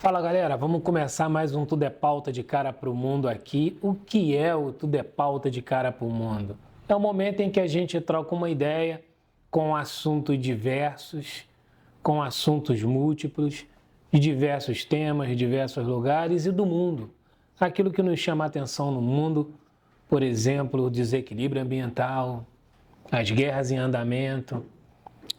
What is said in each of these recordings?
Fala galera, vamos começar mais um Tudo é Pauta de Cara para o Mundo aqui. O que é o Tudo é Pauta de Cara para o Mundo? É o momento em que a gente troca uma ideia com assuntos diversos, com assuntos múltiplos, de diversos temas, de diversos lugares e do mundo. Aquilo que nos chama a atenção no mundo, por exemplo, o desequilíbrio ambiental, as guerras em andamento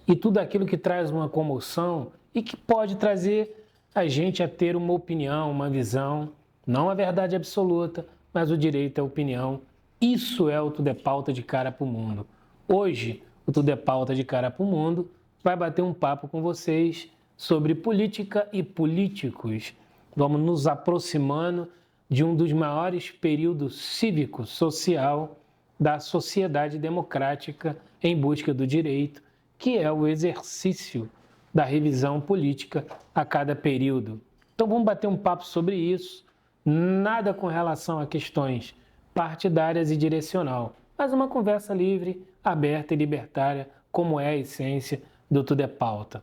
e tudo aquilo que traz uma comoção e que pode trazer a gente a ter uma opinião, uma visão, não a verdade absoluta, mas o direito à opinião. Isso é o Tudo é Pauta de Cara para o Mundo. Hoje, o Tudo é Pauta de Cara para o Mundo vai bater um papo com vocês sobre política e políticos. Vamos nos aproximando de um dos maiores períodos cívico-social da sociedade democrática em busca do direito, que é o exercício da revisão política a cada período. Então vamos bater um papo sobre isso, nada com relação a questões partidárias e direcional, mas uma conversa livre, aberta e libertária, como é a essência do Tudo é Pauta.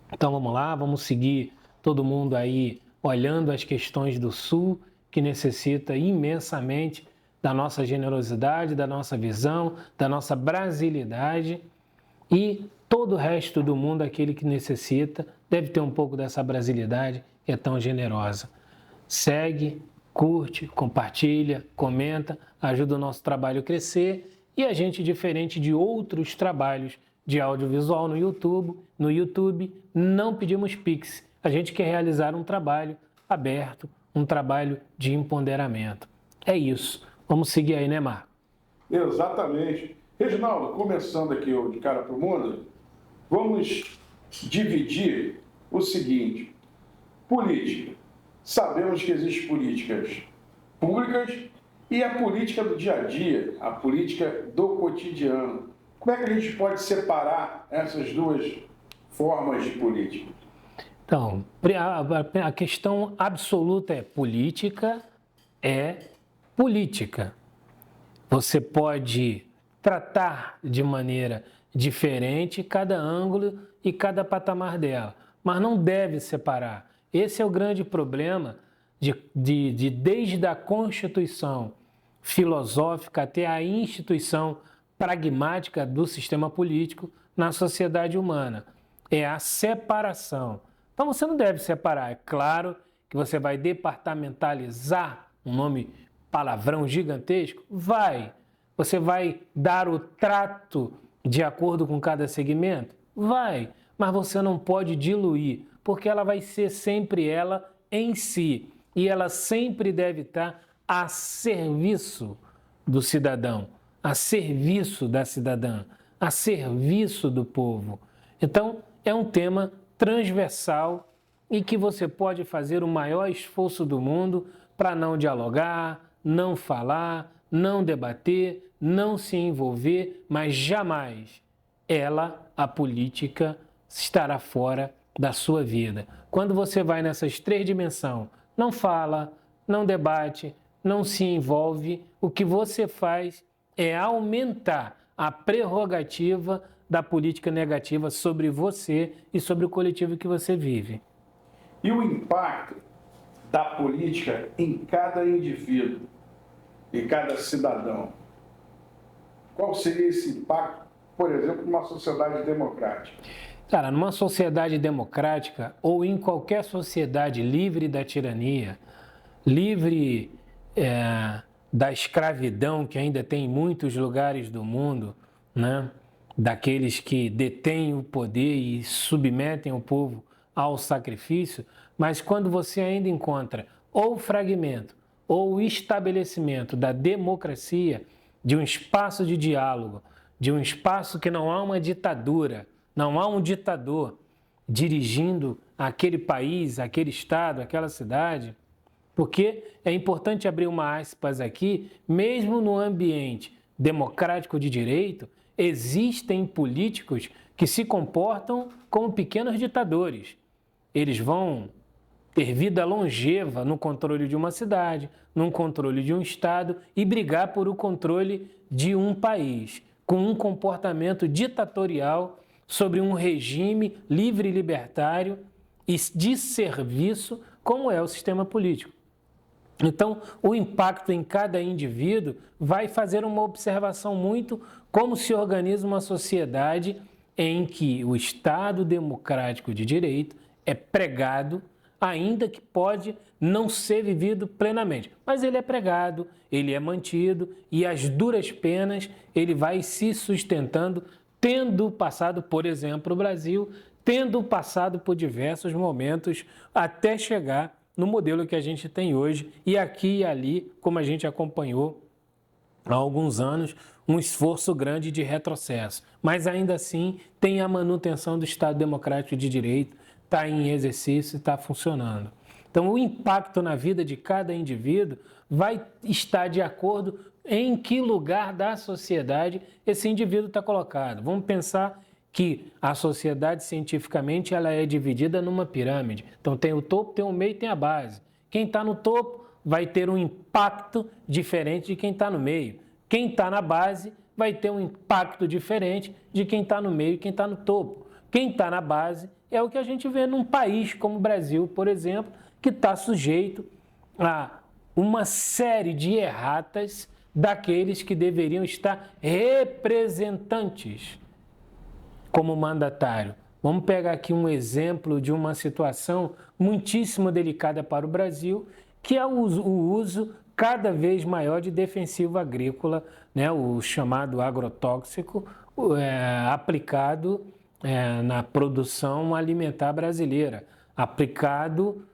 Então vamos lá, vamos seguir todo mundo aí olhando as questões do Sul, que necessita imensamente da nossa generosidade, da nossa visão, da nossa brasilidade, e todo o resto do mundo, aquele que necessita, deve ter um pouco dessa brasilidade que é tão generosa. Segue, curte, compartilha, comenta, ajuda o nosso trabalho a crescer e a gente, diferente de outros trabalhos de audiovisual no YouTube, não pedimos Pix. A gente quer realizar um trabalho aberto, um trabalho de empoderamento. É isso. Vamos seguir aí, né, Marco? Exatamente. Reginaldo, começando aqui o De Cara para o Mundo, vamos dividir o seguinte: política. Sabemos que existem políticas públicas e a política do dia a dia, a política do cotidiano. Como é que a gente pode separar essas duas formas de política? Então, a questão absoluta é política. Você pode tratar de maneira diferente cada ângulo e cada patamar dela, mas não deve separar. Esse é o grande problema desde a Constituição filosófica até a instituição pragmática do sistema político na sociedade humana. É a separação. Então você não deve separar. É claro que você vai departamentalizar, um nome palavrão gigantesco, Você vai dar o trato de acordo com cada segmento? Vai, mas você não pode diluir, porque ela vai ser sempre ela em si. E ela sempre deve estar a serviço do cidadão, a serviço da cidadã, a serviço do povo. Então, é um tema transversal e que você pode fazer o maior esforço do mundo para não dialogar, não falar, não debater, não se envolver, mas jamais a política, estará fora da sua vida. Quando você vai nessas três dimensões, não fala, não debate, não se envolve, o que você faz é aumentar a prerrogativa da política negativa sobre você e sobre o coletivo que você vive. E o impacto da política em cada indivíduo e cada cidadão? Qual seria esse impacto, por exemplo, numa sociedade democrática? Cara, numa sociedade democrática ou em qualquer sociedade livre da tirania, livre da escravidão que ainda tem em muitos lugares do mundo, né? Daqueles que detêm o poder e submetem o povo ao sacrifício, mas quando você ainda encontra ou o fragmento ou o estabelecimento da democracia, de um espaço de diálogo, de um espaço que não há uma ditadura, não há um ditador dirigindo aquele país, aquele estado, aquela cidade, porque é importante abrir uma aspas aqui, mesmo no ambiente democrático de direito, existem políticos que se comportam como pequenos ditadores. Eles vão ter vida longeva no controle de uma cidade, no controle de um estado e brigar por o controle de um país, com um comportamento ditatorial sobre um regime livre e libertário e de serviço como é o sistema político. Então, o impacto em cada indivíduo vai fazer uma observação muito como se organiza uma sociedade em que o Estado democrático de direito é pregado, ainda que pode não ser vivido plenamente. Mas ele é pregado, ele é mantido e às duras penas ele vai se sustentando, tendo passado, por exemplo, o Brasil, tendo passado por diversos momentos até chegar no modelo que a gente tem hoje e aqui e ali, como a gente acompanhou há alguns anos, um esforço grande de retrocesso. Mas ainda assim tem a manutenção do Estado Democrático de Direito, está em exercício, está funcionando. Então o impacto na vida de cada indivíduo vai estar de acordo em que lugar da sociedade esse indivíduo está colocado. Vamos pensar que a sociedade, cientificamente, ela é dividida numa pirâmide. Então, tem o topo, tem o meio e tem a base. Quem está no topo vai ter um impacto diferente de quem está no meio. Quem está na base vai ter um impacto diferente de quem está no meio e quem está no topo. Quem está na base é o que a gente vê num país como o Brasil, por exemplo, que está sujeito a uma série de erratas daqueles que deveriam estar representantes como mandatário. Vamos pegar aqui um exemplo de uma situação muitíssimo delicada para o Brasil, que é o uso cada vez maior de defensivo agrícola, né, o chamado agrotóxico, aplicado na produção alimentar brasileira. Aplicado,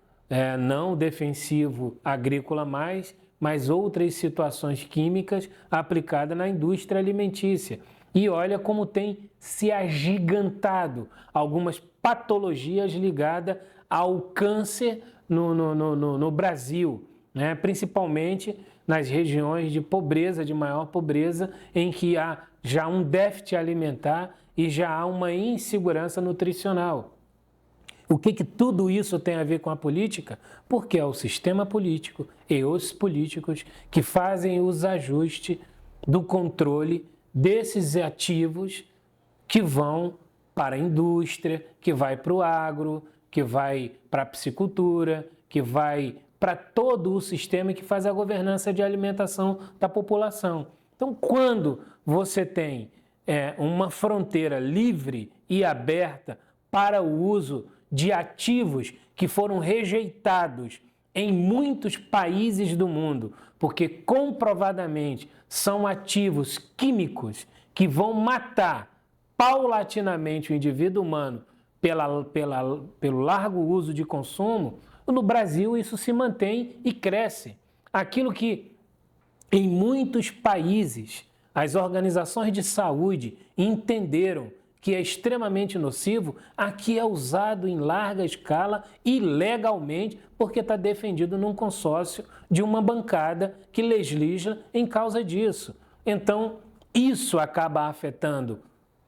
não defensivo agrícola mais, mas outras situações químicas aplicadas na indústria alimentícia. E olha como tem se agigantado algumas patologias ligadas ao câncer no Brasil, né? Principalmente nas regiões de pobreza, de maior pobreza, em que há já um déficit alimentar e já há uma insegurança nutricional. O que tudo isso tem a ver com a política? Porque é o sistema político e os políticos que fazem os ajustes do controle desses ativos que vão para a indústria, que vai para o agro, que vai para a piscicultura, que vai para todo o sistema que faz a governança de alimentação da população. Então, quando você tem uma fronteira livre e aberta para o uso de ativos que foram rejeitados em muitos países do mundo, porque comprovadamente são ativos químicos que vão matar paulatinamente o indivíduo humano pelo largo uso de consumo, no Brasil isso se mantém e cresce. Aquilo que em muitos países as organizações de saúde entenderam que é extremamente nocivo, aqui é usado em larga escala ilegalmente, porque está defendido num consórcio de uma bancada que legisla em causa disso. Então, isso acaba afetando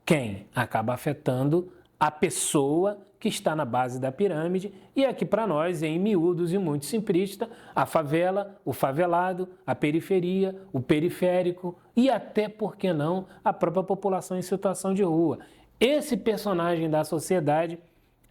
quem? Acaba afetando a pessoa que está na base da pirâmide e aqui para nós, em miúdos e muito simplista, a favela, o favelado, a periferia, o periférico e até, por que não, a própria população em situação de rua. Esse personagem da sociedade,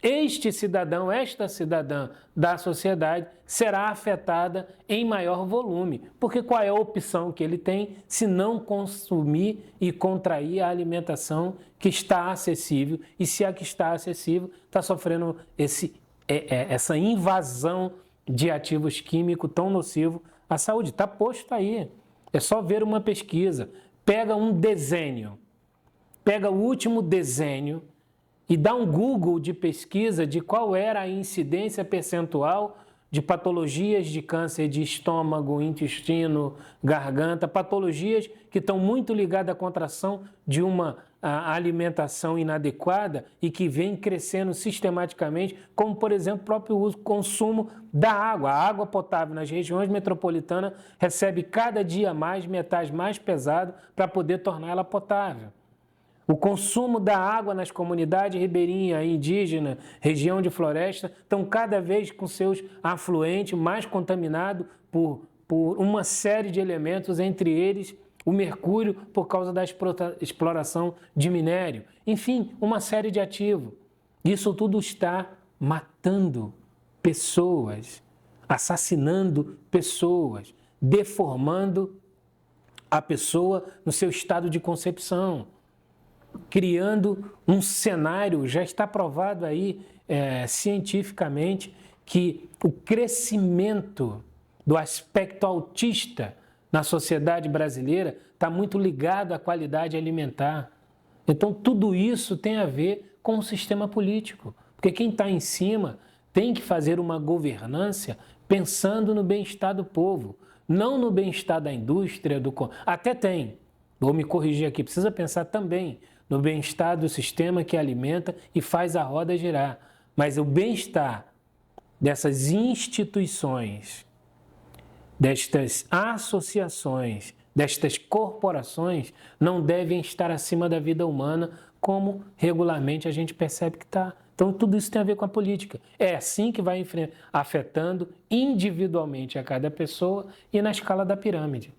este cidadão, esta cidadã da sociedade será afetada em maior volume, porque qual é a opção que ele tem se não consumir e contrair a alimentação que está acessível e se a que está acessível está sofrendo essa invasão de ativos químicos tão nocivo à saúde. Está posto aí, é só ver uma pesquisa, pega um desenho, pega o último desenho e dá um Google de pesquisa de qual era a incidência percentual de patologias de câncer de estômago, intestino, garganta, patologias que estão muito ligadas à contração de uma alimentação inadequada e que vem crescendo sistematicamente, como, por exemplo, o próprio consumo da água. A água potável nas regiões metropolitanas recebe cada dia mais metais mais pesados para poder torná-la potável. O consumo da água nas comunidades ribeirinha, indígena, região de floresta, estão cada vez com seus afluentes mais contaminados por uma série de elementos, entre eles o mercúrio, por causa da exploração de minério. Enfim, uma série de ativos. Isso tudo está matando pessoas. assassinando pessoas, deformando a pessoa no seu estado de concepção, criando um cenário, já está provado aí cientificamente, que o crescimento do aspecto autista na sociedade brasileira está muito ligado à qualidade alimentar. Então, tudo isso tem a ver com o sistema político, porque quem está em cima tem que fazer uma governança pensando no bem-estar do povo, não no bem-estar da indústria, até tem, vou me corrigir aqui, precisa pensar também no bem-estar do sistema que alimenta e faz a roda girar, mas o bem-estar dessas instituições, destas associações, destas corporações, não devem estar acima da vida humana, como regularmente a gente percebe que está. Então, tudo isso tem a ver com a política. É assim que vai afetando individualmente a cada pessoa e na escala da pirâmide.